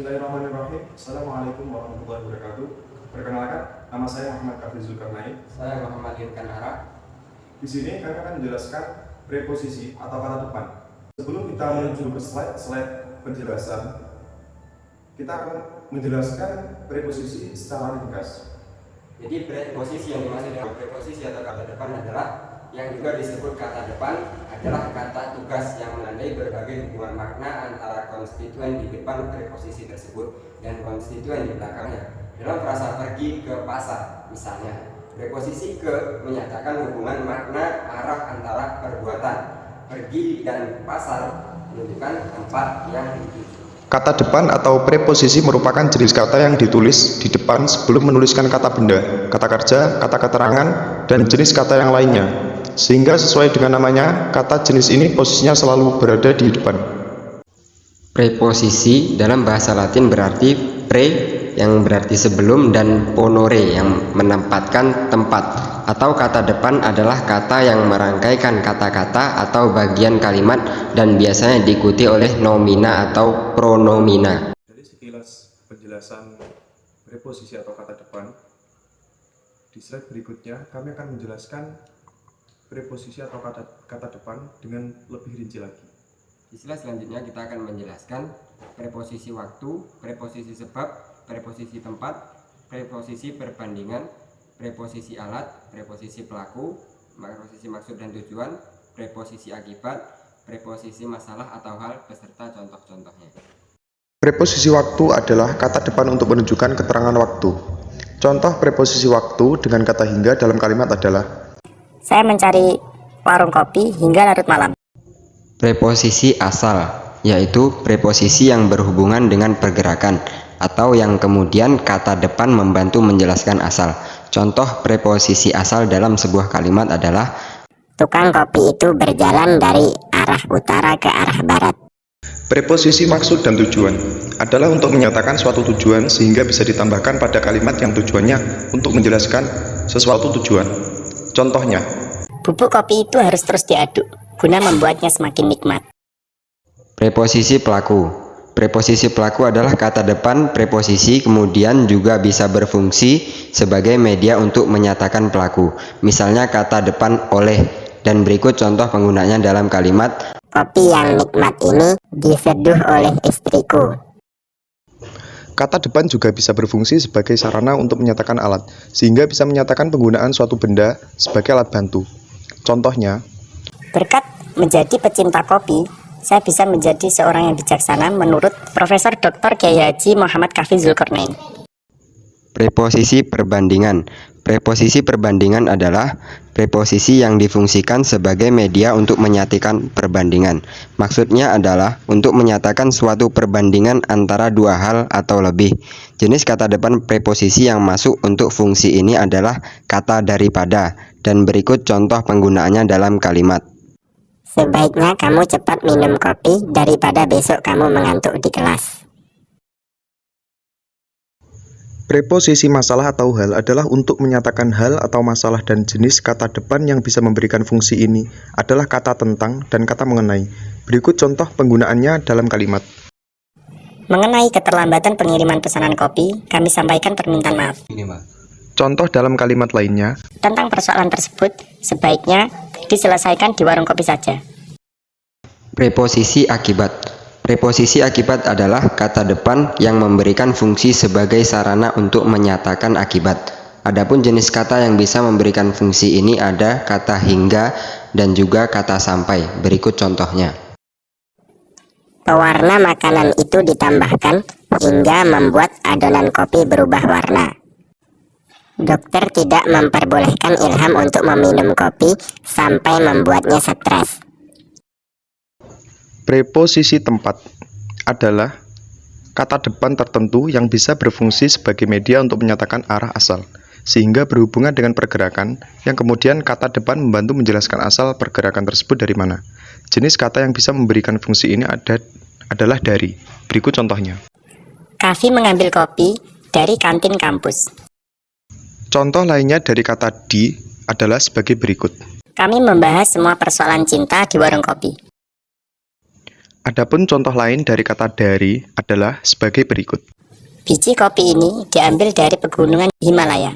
Bismillahirrahmanirrahim. Assalamualaikum warahmatullahi wabarakatuh. Perkenalkan, nama saya Muhammad Kaffi Zulkarnain. Saya Muhammad Irkan Ara. Di sini kami akan menjelaskan preposisi atau kata depan. Sebelum kita menuju ke slide penjelasan, kita akan menjelaskan preposisi secara ringkas. Jadi preposisi yang dimaksud dengan preposisi atau kata depan adalah yang juga disebut kata depan adalah kata tugas yang menandai berbagai hubungan makna antara konstituen di depan preposisi tersebut dan konstituen di belakangnya. Dalam frasa pergi ke pasar misalnya, preposisi ke menyatakan hubungan makna arah antara perbuatan. Pergi dan pasar menunjukkan tempat yang dituju. Kata depan atau preposisi merupakan jenis kata yang ditulis di depan sebelum menuliskan kata benda, kata kerja, kata keterangan, dan jenis kata yang lainnya. Sehingga sesuai dengan namanya, kata jenis ini posisinya selalu berada di depan. Preposisi dalam bahasa Latin berarti pre yang berarti sebelum dan ponere yang menempatkan tempat, atau kata depan adalah kata yang merangkaikan kata-kata atau bagian kalimat dan biasanya diikuti oleh nomina atau pronomina. Dari sekilas penjelasan preposisi atau kata depan, di slide berikutnya kami akan menjelaskan preposisi atau kata depan dengan lebih rinci lagi. Di slide selanjutnya kita akan menjelaskan preposisi waktu, preposisi sebab, preposisi tempat, preposisi perbandingan, preposisi alat, preposisi pelaku, preposisi maksud dan tujuan, preposisi akibat, preposisi masalah atau hal beserta contoh-contohnya. Preposisi waktu adalah kata depan untuk menunjukkan keterangan waktu. Contoh preposisi waktu dengan kata hingga dalam kalimat adalah: saya mencari warung kopi hingga larut malam. Preposisi asal, yaitu preposisi yang berhubungan dengan pergerakan atau yang kemudian kata depan membantu menjelaskan asal. Contoh preposisi asal dalam sebuah kalimat adalah: tukang kopi itu berjalan dari arah utara ke arah barat. preposisi maksud dan tujuan adalah untuk menyatakan suatu tujuan sehingga bisa ditambahkan pada kalimat yang tujuannya untuk menjelaskan sesuatu tujuan. Contohnya, Bubuk kopi itu harus terus diaduk guna membuatnya semakin nikmat. preposisi pelaku. Preposisi pelaku adalah kata depan preposisi kemudian juga bisa berfungsi sebagai media untuk menyatakan pelaku. Misalnya kata depan oleh, dan berikut contoh penggunanya dalam kalimat: Kopi yang nikmat ini diseduh oleh istriku. kata depan juga bisa berfungsi sebagai sarana untuk menyatakan alat, sehingga bisa menyatakan penggunaan suatu benda sebagai alat bantu. Contohnya, Berkat menjadi pecinta kopi, saya bisa menjadi seorang yang bijaksana menurut Profesor Dr. Kiai Haji Muhammad Kaffi Zulkarnain. Preposisi perbandingan. Preposisi perbandingan adalah preposisi yang difungsikan sebagai media untuk menyatakan perbandingan. Maksudnya adalah untuk menyatakan suatu perbandingan antara dua hal atau lebih. Jenis kata depan preposisi yang masuk untuk fungsi ini adalah kata daripada, dan berikut contoh penggunaannya dalam kalimat: Sebaiknya kamu cepat minum kopi daripada besok kamu mengantuk di kelas. preposisi masalah atau hal adalah untuk menyatakan hal atau masalah, dan jenis kata depan yang bisa memberikan fungsi ini adalah kata tentang dan kata mengenai. Berikut contoh penggunaannya dalam kalimat: Mengenai keterlambatan pengiriman pesanan kopi, kami sampaikan permintaan maaf. Contoh dalam kalimat lainnya: Tentang persoalan tersebut, sebaiknya diselesaikan di warung kopi saja. Preposisi akibat. Preposisi akibat adalah kata depan yang memberikan fungsi sebagai sarana untuk menyatakan akibat. Adapun jenis kata yang bisa memberikan fungsi ini ada kata hingga dan juga kata sampai. Berikut contohnya: Pewarna makanan itu ditambahkan hingga membuat adonan kopi berubah warna. Dokter tidak memperbolehkan Ilham untuk meminum kopi sampai membuatnya stres. preposisi tempat adalah kata depan tertentu yang bisa berfungsi sebagai media untuk menyatakan arah asal, sehingga berhubungan dengan pergerakan, yang kemudian kata depan membantu menjelaskan asal pergerakan tersebut dari mana. Jenis kata yang bisa memberikan fungsi ini adalah dari. Berikut contohnya: Kaffi mengambil kopi dari kantin kampus. Contoh lainnya dari kata di adalah sebagai berikut: Kami membahas semua persoalan cinta di warung kopi. Adapun contoh lain dari kata dari adalah sebagai berikut. Biji kopi ini diambil dari pegunungan Himalaya.